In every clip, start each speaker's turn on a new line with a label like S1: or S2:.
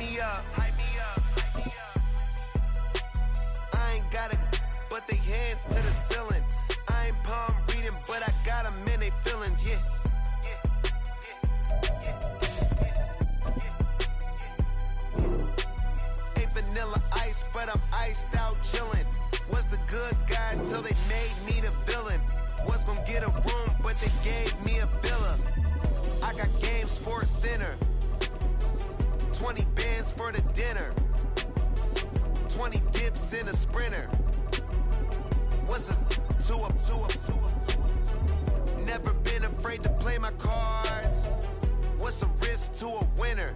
S1: me up, hype me up. I ain't got it, but they hands to the ceiling. I ain't palm reading, but I got them in they feelings, yeah. Ain't vanilla ice, but I'm iced out chillin'. Was the good guy till they made me the villain. Was gonna get a room, but they gave me a villa. I got game Sports Center. 20 bands for the dinner. 20 dips in a Sprinter. What's a two up? Never been afraid to play my cards. What's a risk to a winner?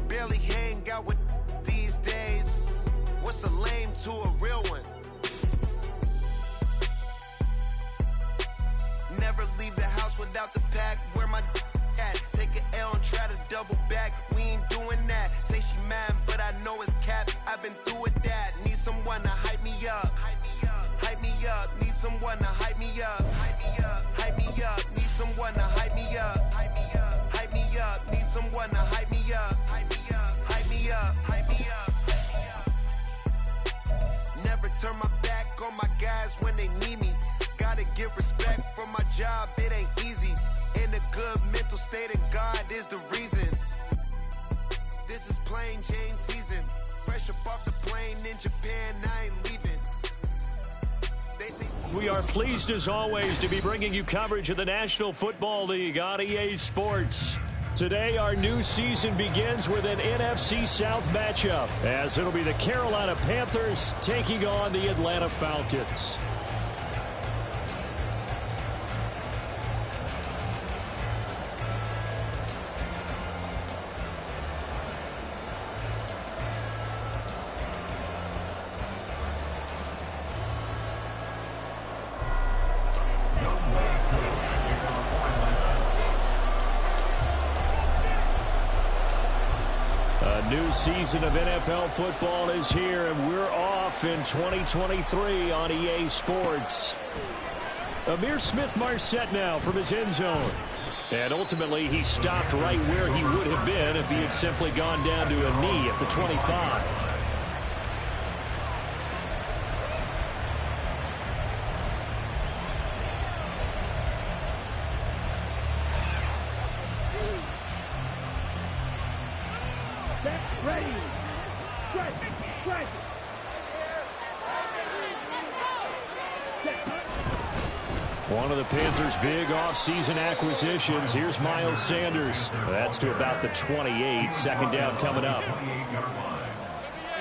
S1: Barely hang out with these days. What's a lame to a real one? Never leave the house without the pack. Where my at? Take an L and try to double back. We ain't doing that. Say she mad, but I know it's cap. I've been through with that. Need someone to hype me up. Hype me up. Need someone to hype me up. Hype me up. Need someone to hype me up. Hype me up. Need someone to hype me up. Hype me up. Never turn my back on my guys when they need me. Gotta give respect for my job, it ain't easy. In a good mental state, and God is the reason. This is plain Jane season. Fresh up off the plane in Japan, I ain't leaving.
S2: We are pleased as always to be bringing you coverage of the National Football League on EA Sports. Today, our new season begins with an NFC South matchup, as it'll be the Carolina Panthers taking on the Atlanta Falcons. New season of NFL football is here, and we're off in 2023 on EA Sports. Amir Smith-Marset now from his end zone. And ultimately, he stopped right where he would have been if he had simply gone down to a knee at the 25. One of the Panthers' big offseason acquisitions. Here's Miles Sanders. That's to about the 28. Second down coming up.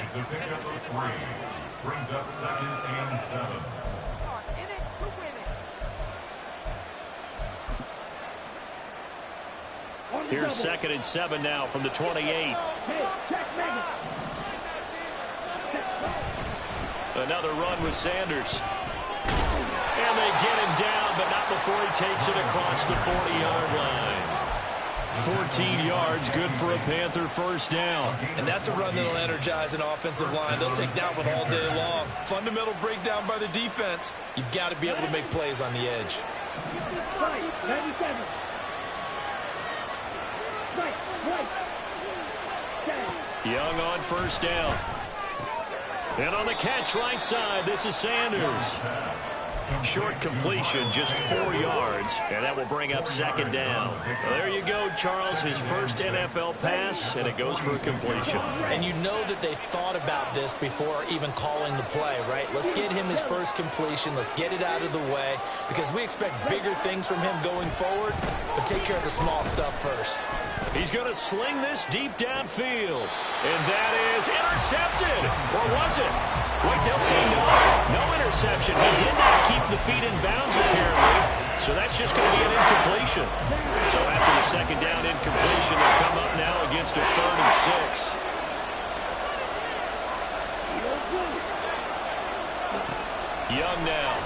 S3: It's a pickup of 3. Brings up 2nd and 7.
S2: Here's 2nd and 7 now from the 28. Another run with Sanders. And they get him down, but not before he takes it across the 40-yard line. 14 yards, good for a Panther first down.
S4: And that's a run that'll energize an offensive line. They'll take that one all day long. Fundamental breakdown by the defense. You've got to be able to make plays on the edge.
S2: Young on first down. And on the catch right side, this is Sanders. Short completion, just 4 yards, and that will bring up 2nd down. Well, there you go, Charles, his first NFL pass, and it goes for a completion.
S4: And you know that they thought about this before even calling the play, right? Let's get him his first completion. Let's get it out of the way, because we expect bigger things from him going forward, but take care of the small stuff first.
S2: He's going to sling this deep downfield, and that is intercepted. Or was it? Wait, they'll say no. No interception. He did not keep the feet in bounds, apparently. So that's just going to be an incompletion. So after the 2nd down incompletion, they'll come up now against a 3rd and 6. Young now.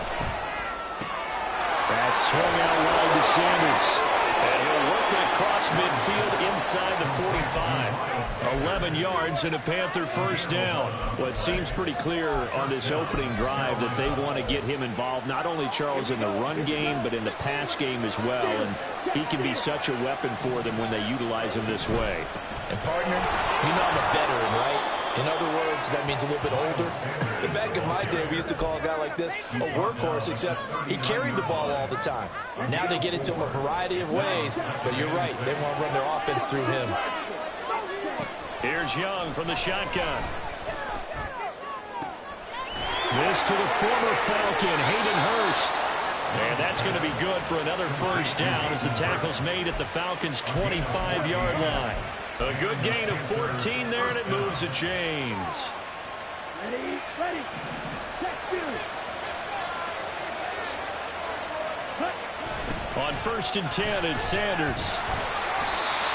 S2: That's swung out wide to Sanders. And he'll work it across midfield inside the 45. 11 yards and a Panther first down. Well, it seems pretty clear on this opening drive that they want to get him involved, not only, Charles, in the run game, but in the pass game as well. And he can be such a weapon for them when they utilize him this way.
S4: And, partner, You know I'm a veteran, right? In other words, that means a little bit older. Back in my day, we used to call a guy like this a workhorse, except he carried the ball all the time. Now they get it to him a variety of ways, but you're right. They want to run their offense through him.
S2: Here's Young from the shotgun. This to the former Falcon, Hayden Hurst. And that's going to be good for another first down as the tackle's made at the Falcons' 25-yard line. A good gain of 14 there, and it moves the chains.
S5: Ready.
S2: On 1st and 10, it's Sanders.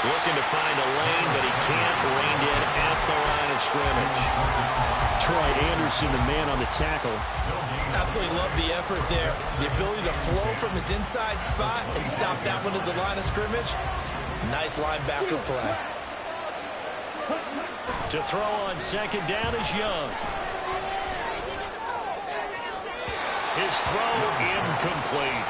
S2: Looking to find a lane, but he can't. Reined in at the line of scrimmage. Troy Anderson, the man on the tackle.
S4: Absolutely love the effort there. The ability to flow from his inside spot and stop that one at the line of scrimmage. Nice linebacker play.
S2: To throw on 2nd down is Young. His throw incomplete.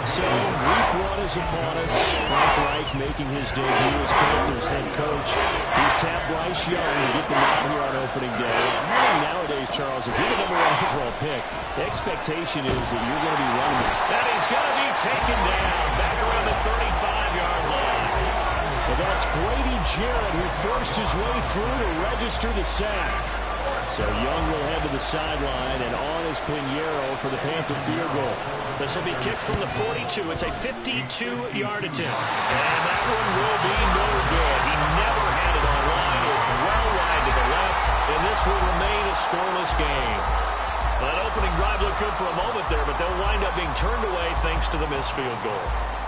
S6: So, week 1 is upon us. Frank Reich making his debut as Panthers head coach. He's tapped Bryce Young to get the nod here on opening day. I think nowadays, Charles, if you're the #1 overall pick, the expectation is that you're going to be running it.
S2: That is going to be taken down back around the 35-yard line.
S6: Well, that's Grady Jarrett who forced his way through to register the sack. So Young will head to the sideline, and on is Pinheiro for the Panther field goal.
S2: This will be kicked from the 42. It's a 52-yard attempt. And that one will be no good. He never had it on line. It's well wide to the left, and this will remain a scoreless game. That opening drive looked good for a moment there, but they'll wind up being turned away thanks to the missed field goal.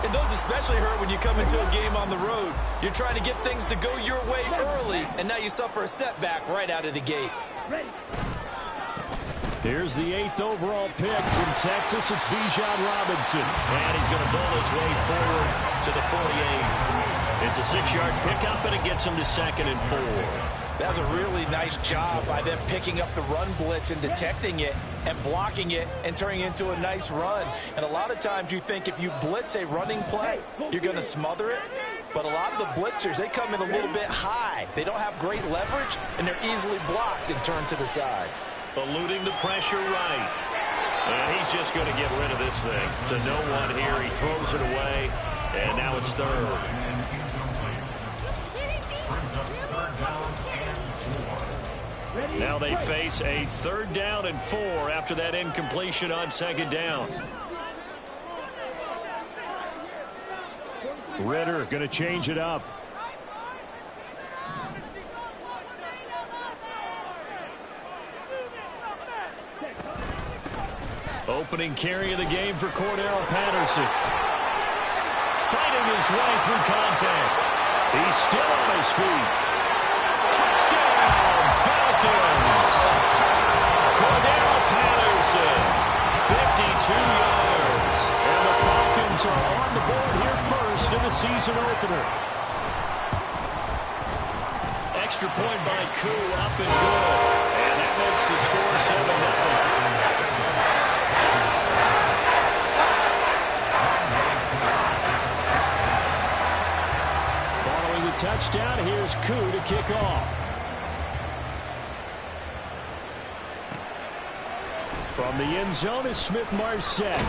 S4: And those especially hurt when you come into a game on the road. You're trying to get things to go your way early, and now you suffer a setback right out of the gate.
S6: Here's the 8th overall pick from Texas. It's Bijan Robinson.
S2: And he's going to bowl his way forward to the 48. It's a 6-yard pickup, and it gets him to 2nd and 4.
S4: That was a really nice job by them picking up the run blitz and detecting it and blocking it and turning it into a nice run. And a lot of times you think if you blitz a running play, you're going to smother it. But a lot of the blitzers, they come in a little bit high. They don't have great leverage, and they're easily blocked and turned to the side.
S2: Eluding the pressure right. And he's just going to get rid of this thing. To no one here. He throws it away, and now it's 3rd. Now they face a 3rd down and 4 after that incompletion on 2nd down.
S6: Ritter going to change it up.
S2: Opening carry of the game for Cordero Patterson. Fighting his way through contact. He's still on his feet. Touchdown, Falcons! Cordero Patterson, 52 yards. And the Falcons are on the board here first in the season opener. Extra point by Koo, up and good. And that makes the score 7-0.
S6: Touchdown. Here's Koo to kick off. From the end zone is Smith-Marsette.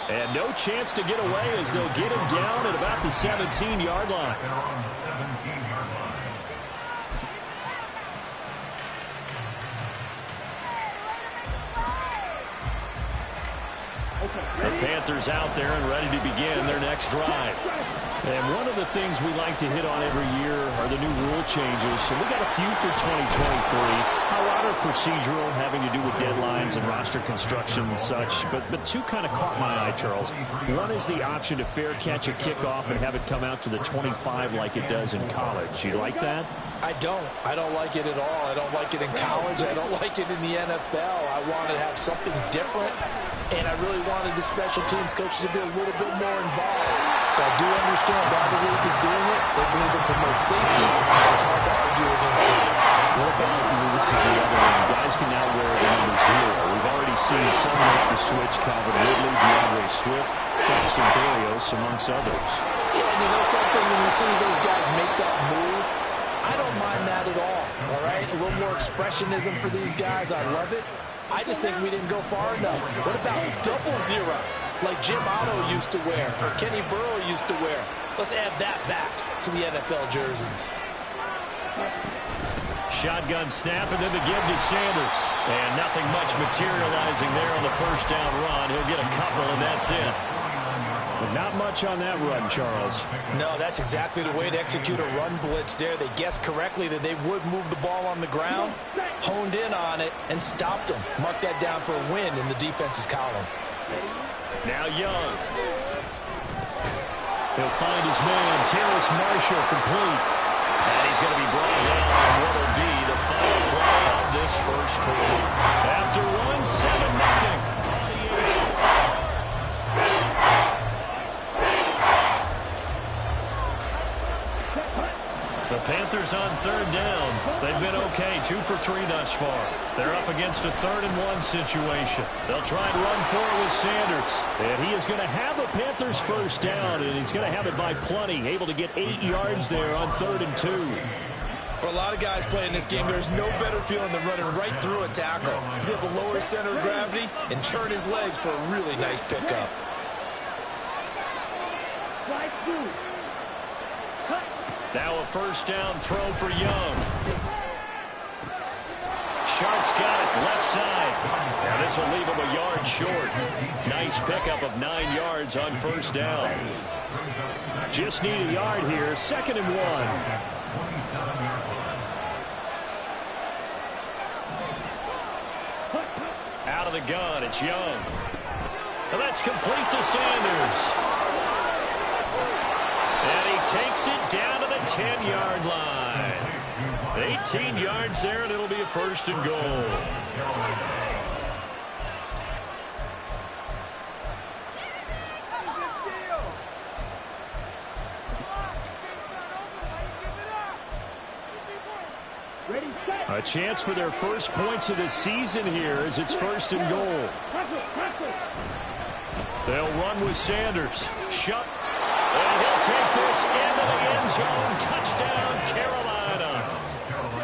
S6: And no chance to get away as they'll get him down at about the 17-yard line.
S3: They're on 17-yard line.
S2: The Panthers out there and ready to begin their next drive.
S6: And one of the things we like to hit on every year are the new rule changes. And we got a few for 2023. A lot are procedural, having to do with deadlines and roster construction and such. But two kind of caught my eye, Charles. One is the option to fair catch a kickoff and have it come out to the 25 like it does in college. You like that?
S4: I don't. I don't like it at all. I don't like it in college. I don't like it in the NFL. I want to have something different. And I really wanted the special teams coach to be a little bit more involved. But I do understand Bobby Ruth is doing it. They believe it promotes safety. It's hard to argue against that.
S6: What about, this is the other one, guys can now wear the number 0. We've already seen some make the switch, Calvin Ridley, DeAndre Swift, Braxton Berrios, amongst others.
S4: Yeah, and you know something, when you see those guys make that move, I don't mind it all right? A little more expressionism for these guys. I love it. I just think we didn't go far enough. What about double zero, like Jim Otto used to wear or Kenny Burrow used to wear? Let's add that back to the NFL jerseys.
S2: Shotgun snap, and then the give to Sanders. And nothing much materializing there on the first down run. He'll get a couple, and that's it.
S6: But not much on that run, Charles.
S4: No, that's exactly the way to execute a run blitz there. They guessed correctly that they would move the ball on the ground, honed in on it, and stopped them. Mark that down for a win in the defense's column.
S2: Now Young. He'll find his man, Terrace Marshall, complete. And he's going to be brought down on what will be the final play of this first quarter. After 1-7-0. The Panthers on third down. They've been okay, 2 for 3 thus far. They're up against a 3rd-and-1 situation. They'll try and run for it with Sanders. And he is going to have a Panthers first down, and he's going to have it by plenty. Able to get 8 yards there on 3rd and 2.
S4: For a lot of guys playing this game, there's no better feeling than running right through a tackle. He's able to lower his center of gravity and churn his legs for a really nice pickup.
S2: Now a first down throw for Young. Sharks got it, left side. Now this will leave him a yard short. Nice pickup of 9 yards on first down.
S6: Just need a yard here, 2nd and 1.
S2: Out of the gun, it's Young. And that's complete to Sanders. And he takes it down to the 10-yard line. 18 yards there, and it'll be a 1st and goal.
S6: A chance for their first points of the season here as it's 1st and goal.
S2: They'll run with Sanders. Shut. And he'll take this into the end zone. Touchdown, Carolina.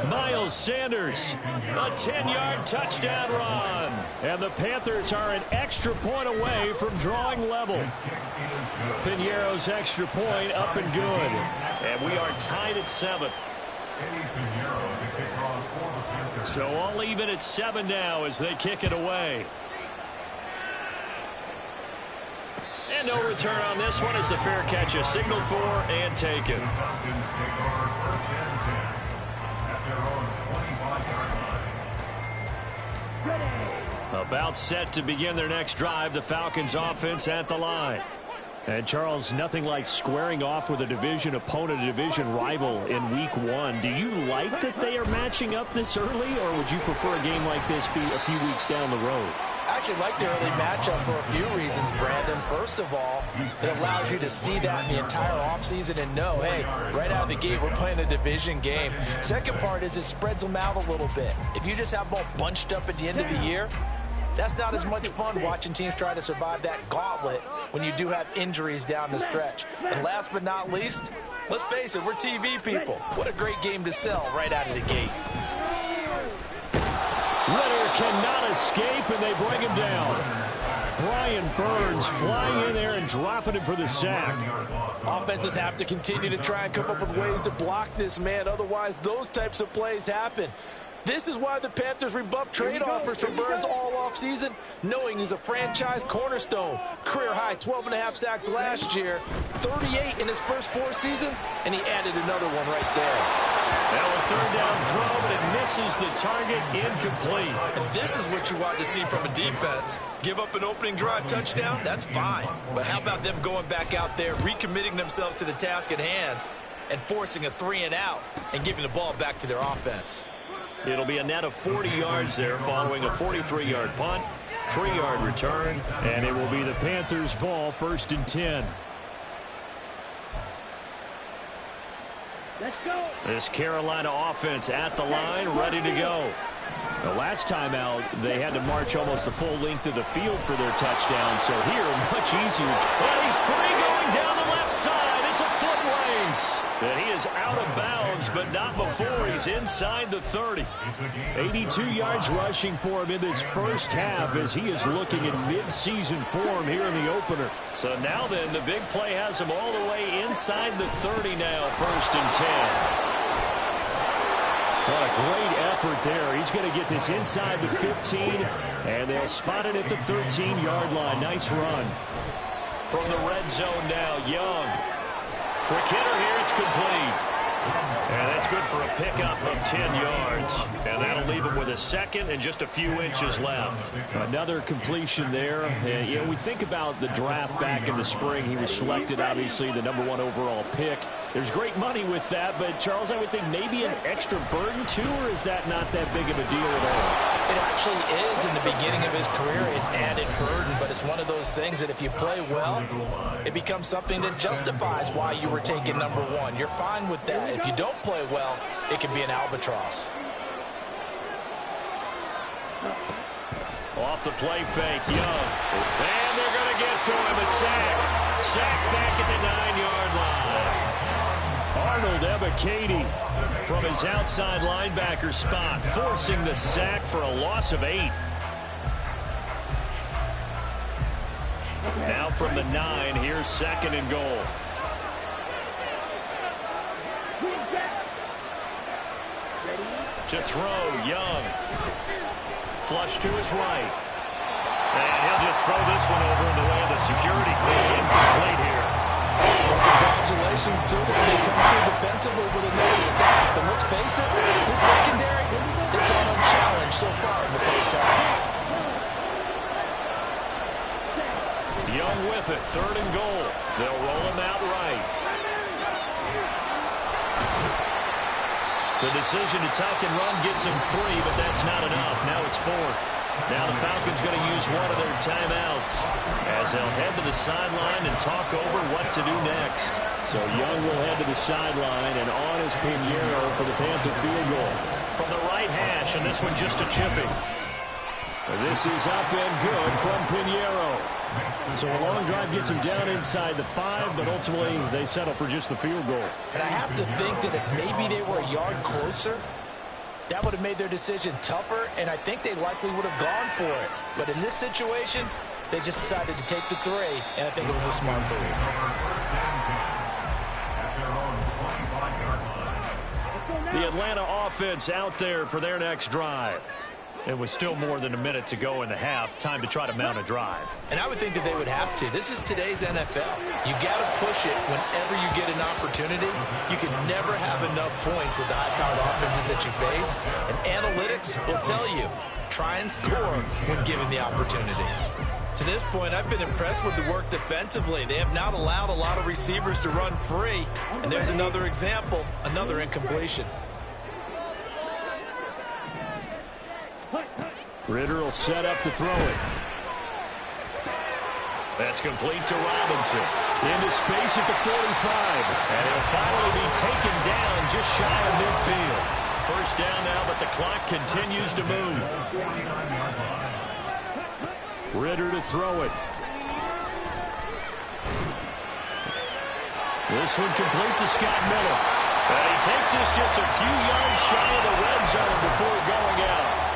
S2: Miles Sanders, a 10-yard touchdown run.
S6: And the Panthers are an extra point away from drawing level. Piñeiro's extra point up and good.
S2: And we are tied at 7. So all even at 7 now as they kick it away. And no return on this one as the fair catch is signaled for and taken. About set to begin their next drive, the Falcons offense at the line.
S6: And, Charles, nothing like squaring off with a division opponent, a division rival in Week 1. Do you like that they are matching up this early, or would you prefer a game like this be a few weeks down the road?
S4: I actually like the early matchup for a few reasons, Brandon. First of all, it allows you to see that in the entire offseason and know, hey, right out of the gate, we're playing a division game. Second part is it spreads them out a little bit. If you just have them all bunched up at the end of the year, that's not as much fun watching teams try to survive that gauntlet when you do have injuries down the stretch. And last but not least, let's face it, we're TV people. What a great game to sell right out of the gate.
S6: Ritter cannot escape, and they bring him down. Brian Burns flying in there and dropping him for the sack.
S7: Offenses have to continue to try and come up with ways to block this man. Otherwise, those types of plays happen. This is why the Panthers rebuffed trade offers for Burns all offseason, knowing he's a franchise cornerstone. Career-high 12.5 sacks last year, 38 in his first 4 seasons, and he added another one right there.
S2: Now a third down throw, but it misses the target, incomplete.
S4: And this is what you want to see from a defense. Give up an opening drive touchdown, that's fine. But how about them going back out there, recommitting themselves to the task at hand, and forcing a 3-and-out, and giving the ball back to their offense?
S2: It'll be a net of 40 yards there following a 43-yard punt, 3-yard return.
S6: And it will be the Panthers' ball, 1st and 10.
S5: Let's go.
S6: This Carolina offense at the line, ready to go. The last time out, they had to march almost the full length of the field for their touchdown. So here, much easier.
S2: And he's free going down the left side. It's a foot race. And he is out of bounds, but not before he's inside the 30.
S6: 82 yards rushing for him in this first half as he is looking in mid-season form here in the opener.
S2: So now then, the big play has him all the way inside the 30 now, 1st and 10.
S6: What a great effort there. He's going to get this inside the 15, and they'll spot it at the 13-yard line. Nice run.
S2: From the red zone now, Young. Quick hitter here, it's complete. And that's good for a pickup of 10 yards. And that'll leave him with a second and just a few inches left.
S6: Another completion there. You know, we think about the draft back in the spring. He was selected, obviously, the #1 overall pick. There's great money with that, but, Charles, I would think maybe an extra burden, too, or is that not that big of a deal at all?
S4: It actually is in the beginning of his career, an added burden, but it's one of those things that if you play well, it becomes something that justifies why you were taken #1. You're fine with that. If you don't play well, it can be an albatross.
S2: Off the play fake, Young. And they're going to get to him, a sack. Sack back at the 9-yard line.
S6: Arnold Ebiketie
S2: from his outside linebacker spot, forcing the sack for a loss of 8. Now from the 9, here's 2nd and goal. To throw, Young. Flush to his right. And he'll just throw this one over in the way of the security crew. Incomplete here.
S4: Well, congratulations to them. They come through defensively with another stop. And let's face it, this secondary, they've gone unchallenged so far in the first half.
S2: Young with it, 3rd and goal. They'll roll him out right. The decision to tuck and run gets him 3, but that's not enough. Now it's 4th. Now the Falcons going to use one of their timeouts as they'll head to the sideline and talk over what to do next.
S6: So Young will head to the sideline, and on is Pinheiro for the Panther field goal.
S2: From the right hash, and this one just a chipping.
S6: This is up and good from Pinheiro. So a long drive gets him down inside the 5, but ultimately they settle for just the field goal.
S4: And I have to think that if maybe they were a yard closer, that would have made their decision tougher, and I think they likely would have gone for it. But in this situation, they just decided to take the 3, and I think it was a smart move.
S2: The Atlanta offense out there for their next drive. It was still more than a minute to go in the half. Time to try to mount a drive.
S4: And I would think that they would have to. This is today's NFL. You got to push it whenever you get an opportunity. You can never have enough points with the high-powered offenses that you face. And analytics will tell you, try and score when given the opportunity. To this point, I've been impressed with the work defensively. They have not allowed a lot of receivers to run free. And there's another example, another incompletion.
S6: Ritter will set up to throw it.
S2: That's complete to Robinson.
S6: Into space at the 45.
S2: And he'll finally be taken down just shy of midfield. First down now, but the clock continues to move.
S6: Ritter to throw it. This one complete to Scott Miller.
S2: And he takes us just a few yards shy of the red zone before going out.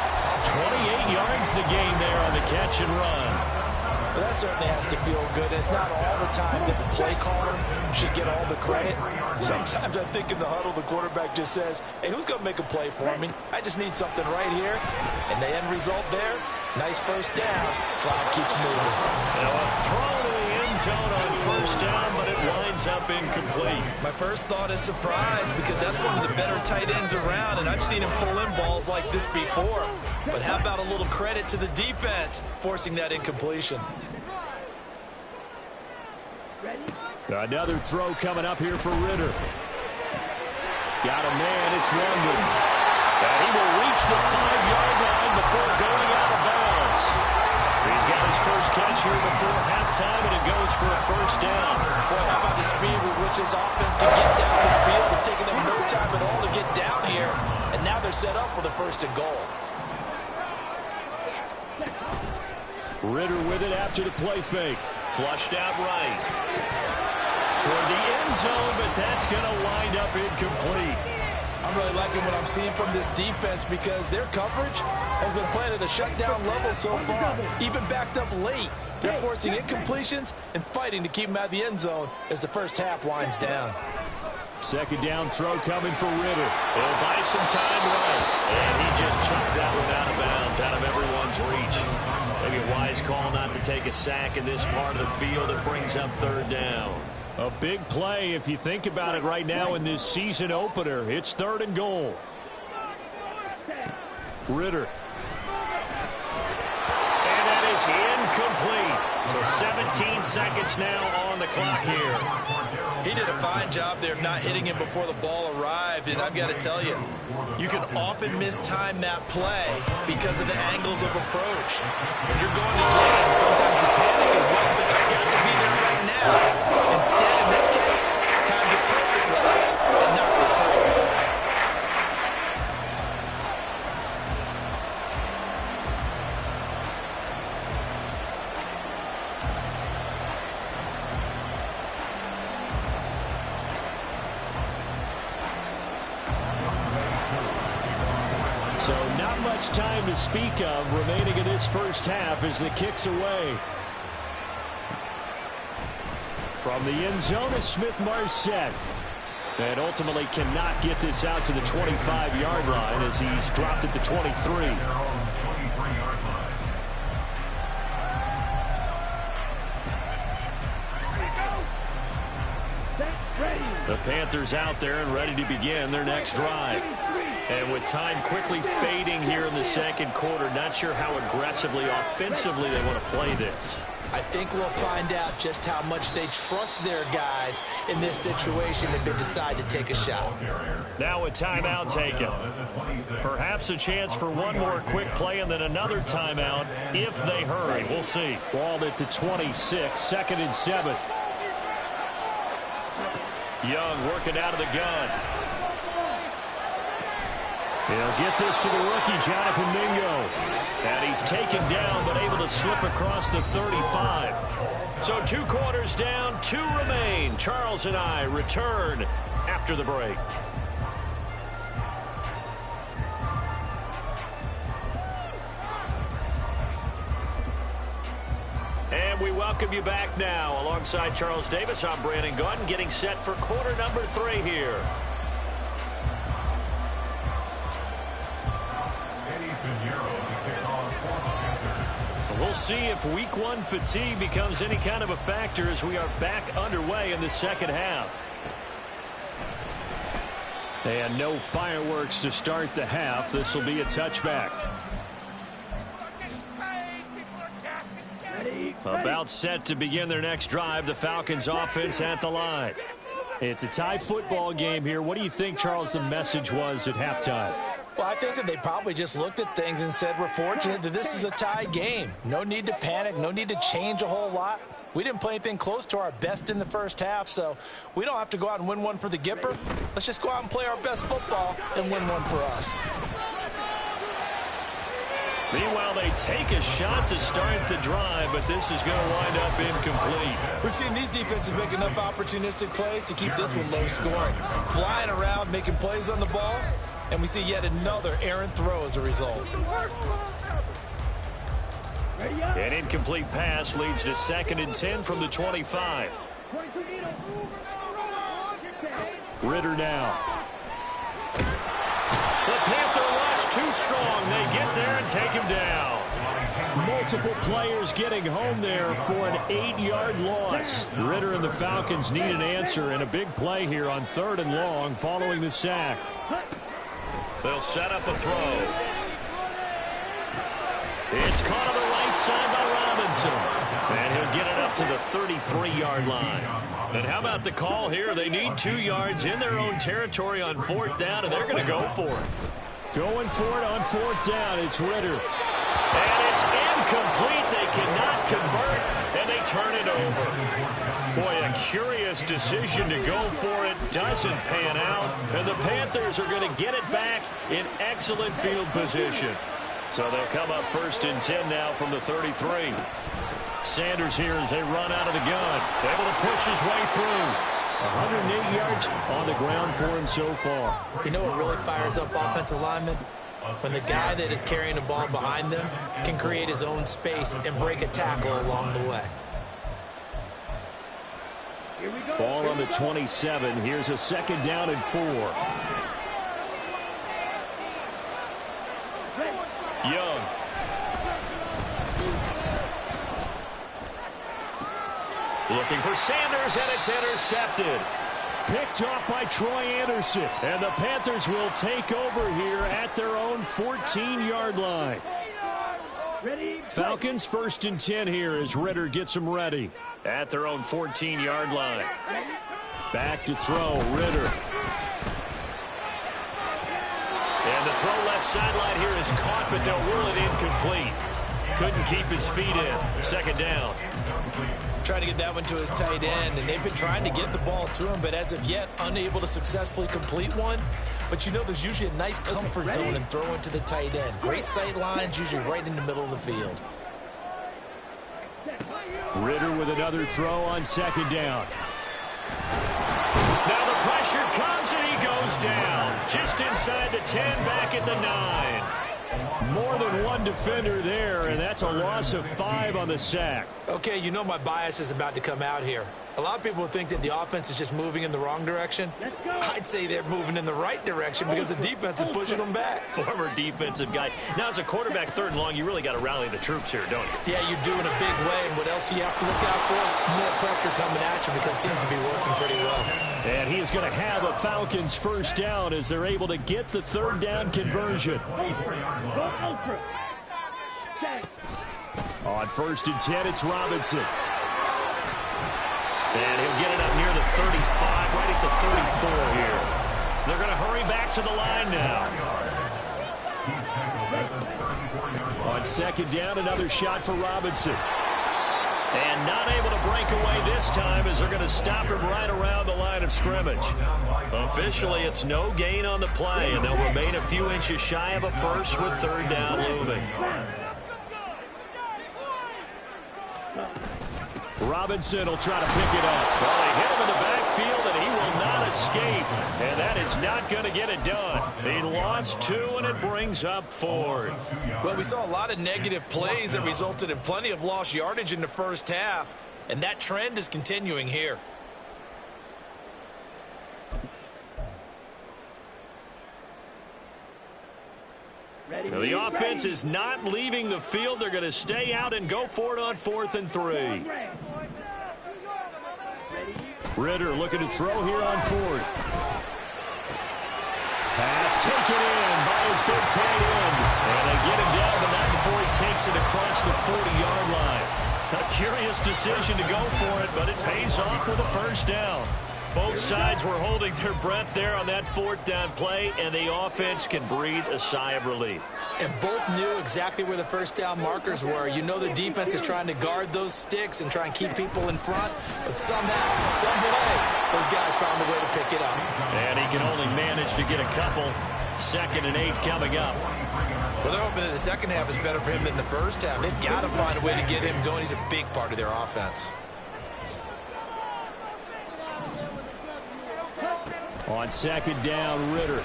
S2: 28 yards the gain there on the catch and run.
S4: Well, that certainly has to feel good. It's not all the time that the play caller should get all the credit. Sometimes I think in the huddle, the quarterback just says, hey, who's going to make a play for me? I just need something right here. And the end result there, nice first down. Clock keeps moving.
S2: Now a throw to the end zone on first down, but it winds up incomplete.
S4: My first thought is surprise because that's one of the better tight ends around, and I've seen him pull in balls like this before. But how about a little credit to the defense forcing that incompletion?
S6: Another throw coming up here for Ritter. Got a man, it's London.
S2: And he will reach the 5-yard line before going out of bounds. He's got his first catch here before halftime, and it goes for a first down.
S4: Boy, how about the speed with which this offense can get down the field? It's taken them no time at all to get down here, and now they're set up with a first and goal.
S6: Ritter with it after the play fake.
S2: Flushed out right.
S6: toward the end zone, but that's going to wind up incomplete.
S7: I'm really liking what I'm seeing from this defense because their coverage has been playing at a shutdown level so far, even backed up late. They're forcing incompletions and fighting to keep them out of the end zone as the first half winds down.
S6: Second down throw coming for Ritter. He'll buy some time right. And he just chucked that one out of bounds, out of everyone's reach. Maybe a wise call not to take a sack in this part of the field. It brings up third down. A big play if you think about it right now in this season opener. It's 3rd and goal. Ritter. And that is incomplete. So 17 seconds now on the clock here.
S4: He did a fine job there of not hitting him before the ball arrived, and I've got to tell you, you can often mistime that play because of the angles of approach. When you're going to get him, sometimes you panic as well, but I've got to be there right now. Instead, in this case, timed it perfectly and knocked it free.
S6: So not much time to speak of remaining in this first half as the kick's away. From the end zone is Smith-Marsette. And ultimately cannot get this out to the 25-yard line as he's dropped at the 23. The Panthers out there and ready to begin their next drive. And with time quickly fading here in the second quarter, not sure how aggressively, offensively they want to play this.
S4: I think we'll find out just how much they trust their guys in this situation if they decide to take a shot.
S6: Now a timeout taken. Perhaps a chance for one more quick play and then another timeout if they hurry. We'll see. Ball at the 26, 2nd and 7. Young working out of the gun. He'll get this to the rookie, Jonathan Mingo. And he's taken down, but able to slip across the 35. So 2 quarters down, 2 remain. Charles and I return after the break. And we welcome you back now. Alongside Charles Davis, I'm Brandon Gaudin, getting set for quarter number 3 here. We'll see if week 1 fatigue becomes any kind of a factor as we are back underway in the second half. And no fireworks to start the half. This will be a touchback. About set to begin their next drive. The Falcons offense at the line. It's a tie football game here. What do you think, Charles, the message was at halftime?
S7: Well, I think that they probably just looked at things and said, we're fortunate that this is a tie game. No need to panic. No need to change a whole lot. We didn't play anything close to our best in the first half, so we don't have to go out and win one for the Gipper. Let's just go out and play our best football and win one for us.
S6: Meanwhile, they take a shot to start the drive, but this is going to wind up incomplete.
S4: We've seen these defenses make enough opportunistic plays to keep this one low scoring. Flying around, making plays on the ball, and we see yet another errant throw as a result.
S6: An incomplete pass leads to 2nd and 10 from the 25. Ritter now. The Panther rush too strong. They get there and take him down. Multiple players getting home there for an 8-yard loss. Ritter and the Falcons need an answer and a big play here on 3rd and long following the sack. They'll set up a throw. It's caught on the right side by Robinson. And he'll get it up to the 33-yard line. And how about the call here? They need 2 yards in their own territory on 4th down, and they're going to go for it. Going for it on 4th down. It's Ritter. And it's incomplete. They cannot convert, and they turn it over. Boy, a curious decision to go for it. Doesn't pan out, and the Panthers are going to get it back in excellent field position. So they'll come up 1st and 10 now from the 33.
S2: Sanders here as they run out of the gun. Able to push his way through.
S6: 108 yards on the ground for him so far.
S4: You know what really fires up offensive linemen? When the guy that is carrying the ball behind them can create his own space and break a tackle along the way.
S6: Ball on the 27. Here's a 2nd down and 4.
S2: Young. Looking for Sanders, and it's intercepted.
S6: Picked off by Troy Anderson. And the Panthers will take over here at their own 14-yard line. Falcons 1st and 10 here as Ridder gets them ready.
S2: At their own 14-yard line.
S6: Back to throw, Ridder.
S2: And the throw left sideline here is caught, but they'll rule it incomplete. Couldn't keep his feet in. 2nd down.
S4: Trying to get that one to his tight end, and they've been trying to get the ball to him, but as of yet, unable to successfully complete one. But you know there's usually a nice comfort zone in throwing to the tight end. Great sight lines, usually right in the middle of the field.
S6: Ridder with another throw on 2nd down.
S2: Now the pressure comes, and he goes down. Just inside the 10, back at the 9.
S6: More than one defender there, and that's a loss of 5 on the sack.
S4: Okay, you know my bias is about to come out here. A lot of people think that the offense is just moving in the wrong direction. I'd say they're moving in the right direction because the defense is pushing them back.
S2: Former defensive guy. Now, as a quarterback, 3rd and long, you really got to rally the troops here, don't you?
S4: Yeah, you do in a big way, and what else do you have to look out for? More pressure coming at you because it seems to be working pretty well.
S6: And he is going to have a Falcons 1st down as they're able to get the 3rd down conversion. On 1st and 10, it's Robinson.
S2: And he'll get it up near the 35, right at the 34 here. They're going to hurry back to the line now.
S6: On 2nd down, another shot for Robinson.
S2: And not able to break away this time as they're going to stop him right around the line of scrimmage. Officially, it's no gain on the play, and they'll remain a few inches shy of a first with 3rd down looming.
S6: Robinson will try to pick it up.
S2: Well, they hit him in the backfield, and he will not escape. And that is not going to get it done. He lost 2, and it brings up 4th.
S4: Well, we saw a lot of negative plays that resulted in plenty of lost yardage in the 1st half, and that trend is continuing here.
S2: Now, the offense is not leaving the field. They're going to stay out and go for it on 4th and 3.
S6: Ridder looking to throw here on 4th. Pass taken in by his big tight end.
S2: And they get him down, but not before he takes it across the 40-yard line. A curious decision to go for it, but it pays off with a 1st down. Both sides were holding their breath there on that 4th down play, and the offense can breathe a sigh of relief.
S4: And both knew exactly where the 1st down markers were. You know the defense is trying to guard those sticks and try and keep people in front, but somehow, some way, those guys found a way to pick it up.
S2: And he can only manage to get a couple. 2nd and 8 coming up.
S4: Well, they're hoping that the 2nd half is better for him than the 1st half. They've got to find a way to get him going. He's a big part of their offense.
S6: On 2nd down, Ridder.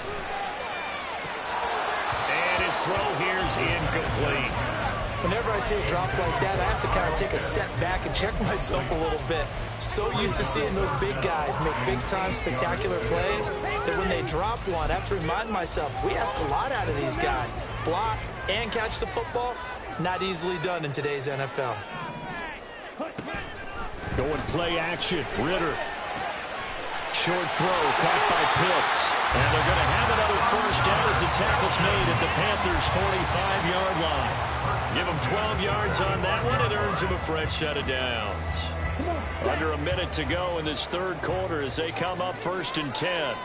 S2: And his throw here is incomplete.
S4: Whenever I see a drop like that, I have to kind of take a step back and check myself a little bit. So used to seeing those big guys make big-time spectacular plays that when they drop one, I have to remind myself, we ask a lot out of these guys. Block and catch the football, not easily done in today's NFL.
S6: Going play action, Ridder. Short throw caught by Pitts.
S2: And they're going to have another 1st down as the tackle's made at the Panthers' 45-yard line. Give them 12 yards on that one. It earns them a fresh set of downs. Under a minute to go in this 3rd quarter as they come up 1st and 10.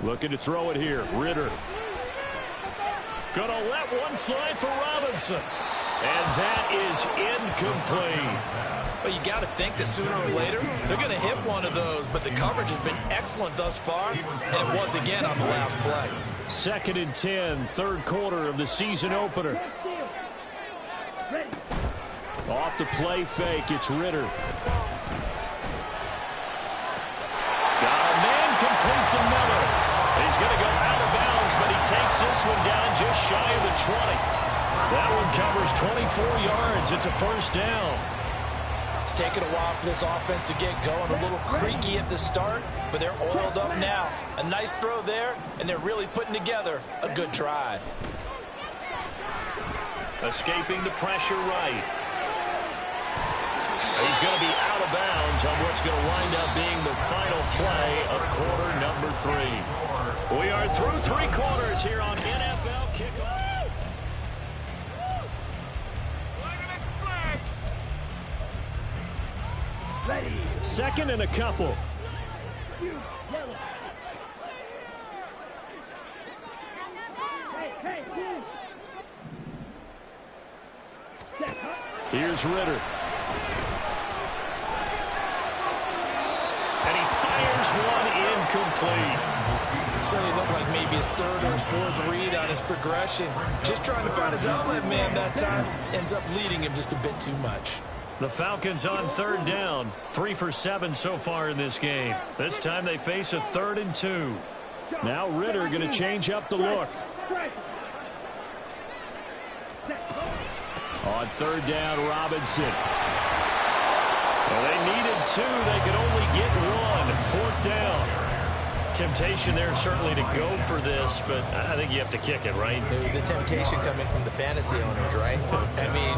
S6: Looking to throw it here, Ridder.
S2: Gonna let one fly for Robinson. And that is incomplete.
S4: Well, you got to think that sooner or later they're going to hit one of those, but the coverage has been excellent thus far, and it was again on the last play.
S6: 2nd and 10, third quarter of the season opener. Off the play fake, it's Ritter. Got a man, complete to Miller. He's going to go out of bounds, but he takes this one down just shy of the 20. That one covers 24 yards. It's a first down.
S7: It's taken a while for this offense to get going. A little creaky at the start, but they're oiled up now. A nice throw there, and they're really putting together a good drive.
S2: Escaping the pressure right. He's going to be out of bounds on what's going to wind up being the final play of quarter number 3. We are through 3 quarters here on NFL Kickoff.
S5: Ready.
S6: 2nd and a couple. Here's Ritter.
S2: And he fires one incomplete.
S4: Certainly looked like maybe his 3rd or his 4th read on his progression. Just trying to find his outlet man that time. Ends up leading him just a bit too much.
S2: The Falcons on 3rd down. 3 for 7 so far in this game. This time they face a 3rd and 2.
S6: Now Ritter going to change up the look. On 3rd down, Robinson.
S2: Well, they needed 2. They could only get 1. 4th down. Temptation there certainly to go for this, but I think you have to kick it, right?
S4: The temptation coming from the fantasy owners, right? I mean,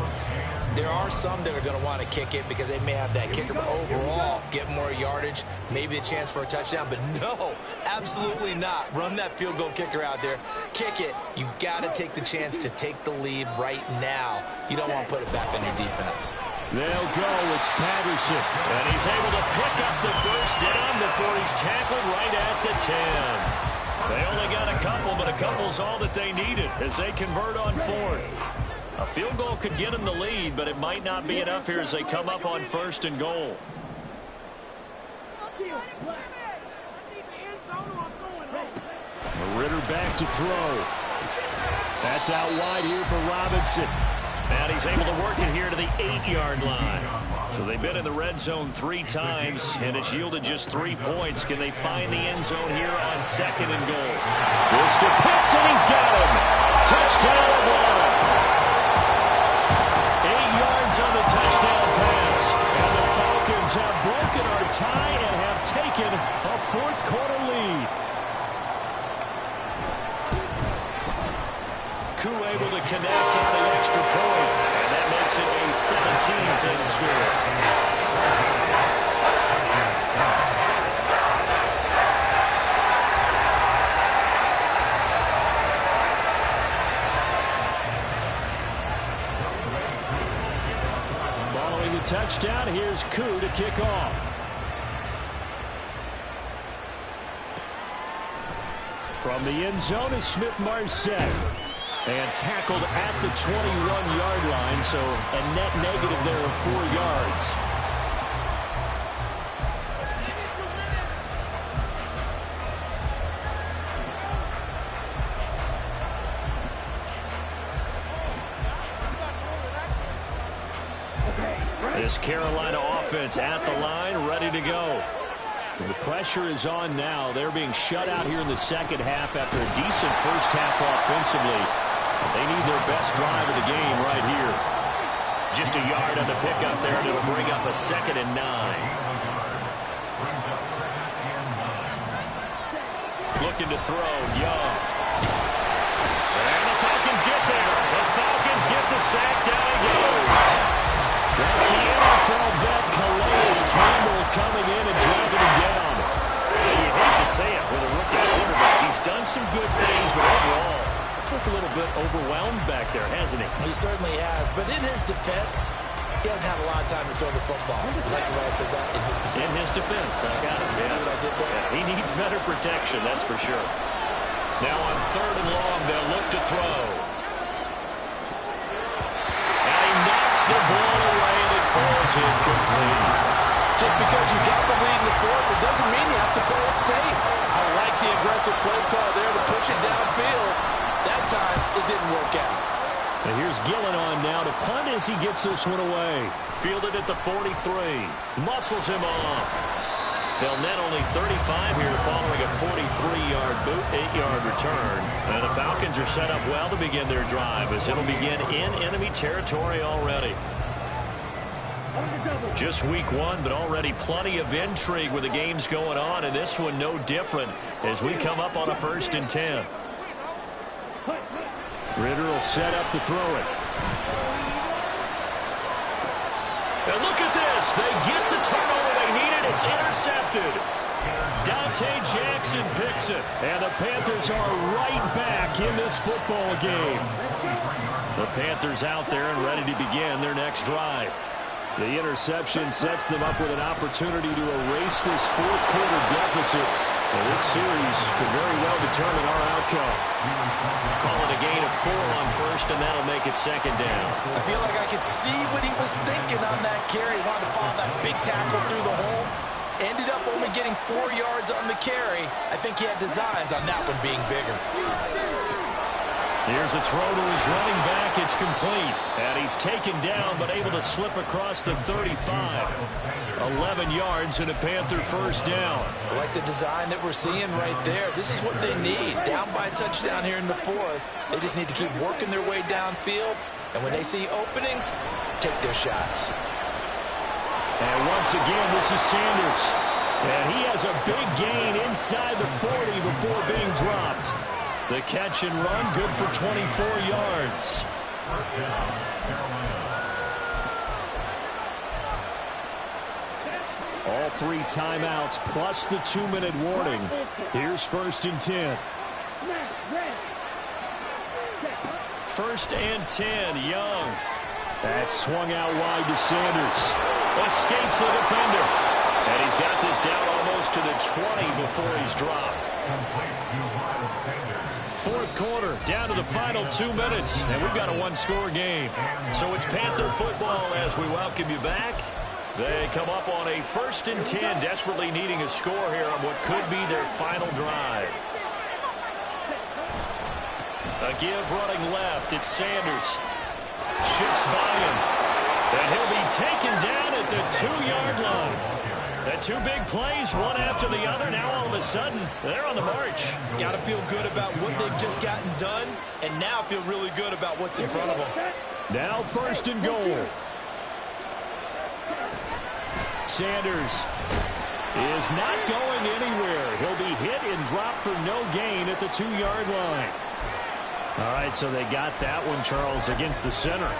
S4: there are some that are going to want to kick it because they may have that kicker, but overall, get more yardage, maybe a chance for a touchdown. But no, absolutely not. Run that field goal kicker out there. Kick it. You got to take the chance to take the lead right now. You don't want to put it back on your defense.
S6: They'll go. It's Patterson.
S2: And he's able to pick up the first down before he's tackled right at the 10. They only got a couple, but a couple's all that they needed as they convert on 4th. A field goal could get them the lead, but it might not be enough here as they come up on 1st and goal.
S6: Ritter back to throw. That's out wide here for Robinson.
S2: And he's able to work it here to the 8-yard line. So they've been in the red zone 3 times, and it's yielded just 3 points. Can they find the end zone here on 2nd and goal?
S6: Mr. Pitts, and he's got him. Touchdown, Atlanta.
S2: 8 yards on the touchdown pass.
S6: And the Falcons have broken our tie and have taken a 4th quarter lead.
S2: Koo able to connect on the extra point, and that makes it a 17-10 score.
S6: Following the touchdown, here's Koo to kick off. From the end zone is Smith-Marsette. And tackled at the 21-yard line, so a net negative there of 4 yards.
S2: This Carolina offense at the line, ready to go.
S6: And the pressure is on now. They're being shut out here in the second half after a decent first half offensively. They need their best drive of the game right here.
S2: Just a yard on the pickup there, and it'll bring up a 2nd and 9. Looking to throw, Young. And the Falcons get there. The Falcons get the sack, down he goes.
S6: That's the NFL vet, Calais Campbell, coming in and driving him down.
S2: You hate to say it with a rookie quarterback. He's done some good things, but overall, looked a little bit overwhelmed back there, hasn't he?
S4: He certainly has. But in his defense, he hasn't had a lot of time to throw the football. I like the way I said that, in his defense.
S2: In his defense, I got it.
S4: See what I did there?
S2: Yeah, he needs better protection, that's for sure. Now on 3rd and long, they'll look to throw. And he knocks the ball away, and it falls incomplete.
S7: Just because you got the lead in the 4th, it doesn't mean you have to play it safe. I like the aggressive play call there to push it downfield.
S6: Gillen on now to punt as he gets this one away.
S2: Fielded at the 43. Muscles him off. They'll net only 35 here following a 43-yard boot, 8-yard return. And the Falcons are set up well to begin their drive as it'll begin in enemy territory already. Just week one, but already plenty of intrigue with the games going on, and this one no different as we come up on a 1st and 10.
S6: Ritter will set up to throw it.
S2: And look at this. They get the turnover they needed. It's intercepted. Dante Jackson picks it.
S6: And the Panthers are right back in this football game.
S2: The Panthers out there and ready to begin their next drive.
S6: The interception sets them up with an opportunity to erase this 4th quarter deficit. And this series could very well determine our outcome.
S2: Call it a gain of 4 on 1st, and that'll make it 2nd down.
S4: I feel like I could see what he was thinking on that carry. He wanted to follow that big tackle through the hole. Ended up only getting 4 yards on the carry. I think he had designs on that one being bigger.
S2: Here's a throw to his running back. It's complete. And he's taken down, but able to slip across the 35. 11 yards and a Panther 1st down.
S4: I like the design that we're seeing right there. This is what they need. Down by a touchdown here in the 4th. They just need to keep working their way downfield. And when they see openings, take their shots.
S6: And once again, this is Sanders. And he has a big gain inside the 40 before being dropped.
S2: The catch and run, good for 24 yards.
S6: All 3 timeouts plus the 2-minute warning. Here's 1st and 10.
S2: 1st and 10, Young.
S6: That's swung out wide to Sanders.
S2: Escapes the defender. And he's got this down almost to the 20 before he's dropped. 4th quarter, down to the final 2 minutes, and we've got a 1-score game. So it's Panther football as we welcome you back. They come up on a 1st and 10, desperately needing a score here on what could be their final drive. A give running left, it's Sanders. Shifts by him, and he'll be taken down at the 2-yard line. And 2 big plays, one after the other. Now all of a sudden, they're on the march.
S4: Got to feel good about what they've just gotten done, and now feel really good about what's in front of them.
S6: Now 1st and goal. Sanders is not going anywhere. He'll be hit and dropped for no gain at the 2-yard line. All right, so they got that one, Charles, against the center.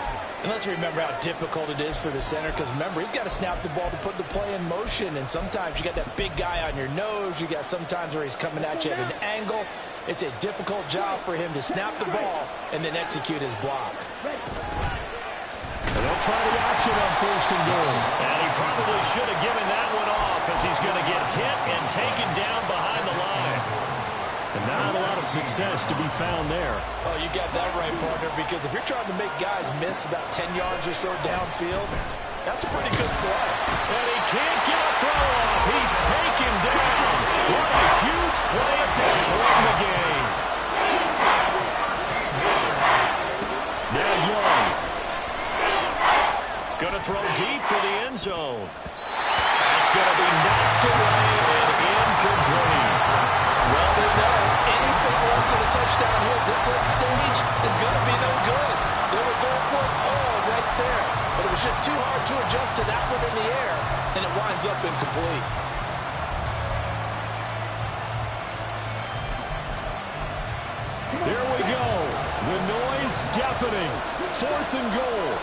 S4: And let's remember how difficult it is for the center, because remember, he's got to snap the ball to put the play in motion, and sometimes you got that big guy on your nose. You got sometimes where he's coming at you at an angle. It's a difficult job for him to snap the ball and then execute his block.
S6: And they'll try the option on 1st and goal.
S2: And he probably should have given that one off as he's going to get hit and taken down behind the line.
S6: And not a lot of success to be found there.
S4: Oh, you got that right, partner, because if you're trying to make guys miss about 10 yards or so downfield, that's a pretty good play.
S2: And he can't get a throw off. He's taken down. What a huge play at this point in the game. Now Young. Going to throw deep for the end zone. That's going to be knocked away and incomplete.
S4: Well, they know anything less than a touchdown here at this late stage is going to be no good. They were going for it all right there, but it was just too hard to adjust to that one in the air, and it winds up incomplete.
S6: There we go. The noise deafening. 4th and goal.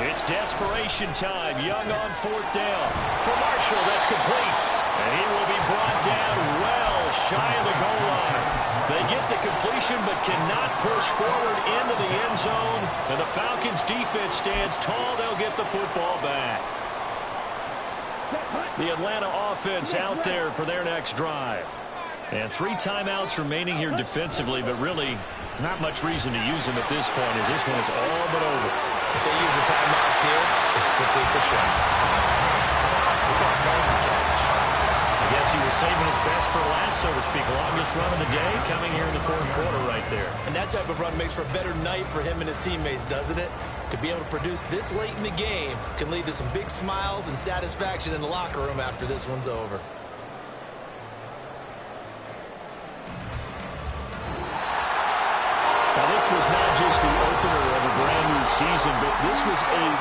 S2: It's desperation time. Young on 4th down. For Marshall, that's complete. And he will be brought down well shy of the goal line. They get the completion but cannot push forward into the end zone. And the Falcons defense stands tall. They'll get the football back. The Atlanta offense out there for their next drive. And 3 timeouts remaining here defensively, but really not much reason to use them at this point as this one is all but over.
S4: If they use the timeouts here, it's strictly for sure.
S2: I guess he was saving his best for last, so to speak. Longest run of the day coming here in the fourth quarter right there.
S4: And that type of run makes for a better night for him and his teammates, doesn't it? To be able to produce this late in the game can lead to some big smiles and satisfaction in the locker room after this one's over.
S6: Now, this was not just the opener of a brand new season, but this was a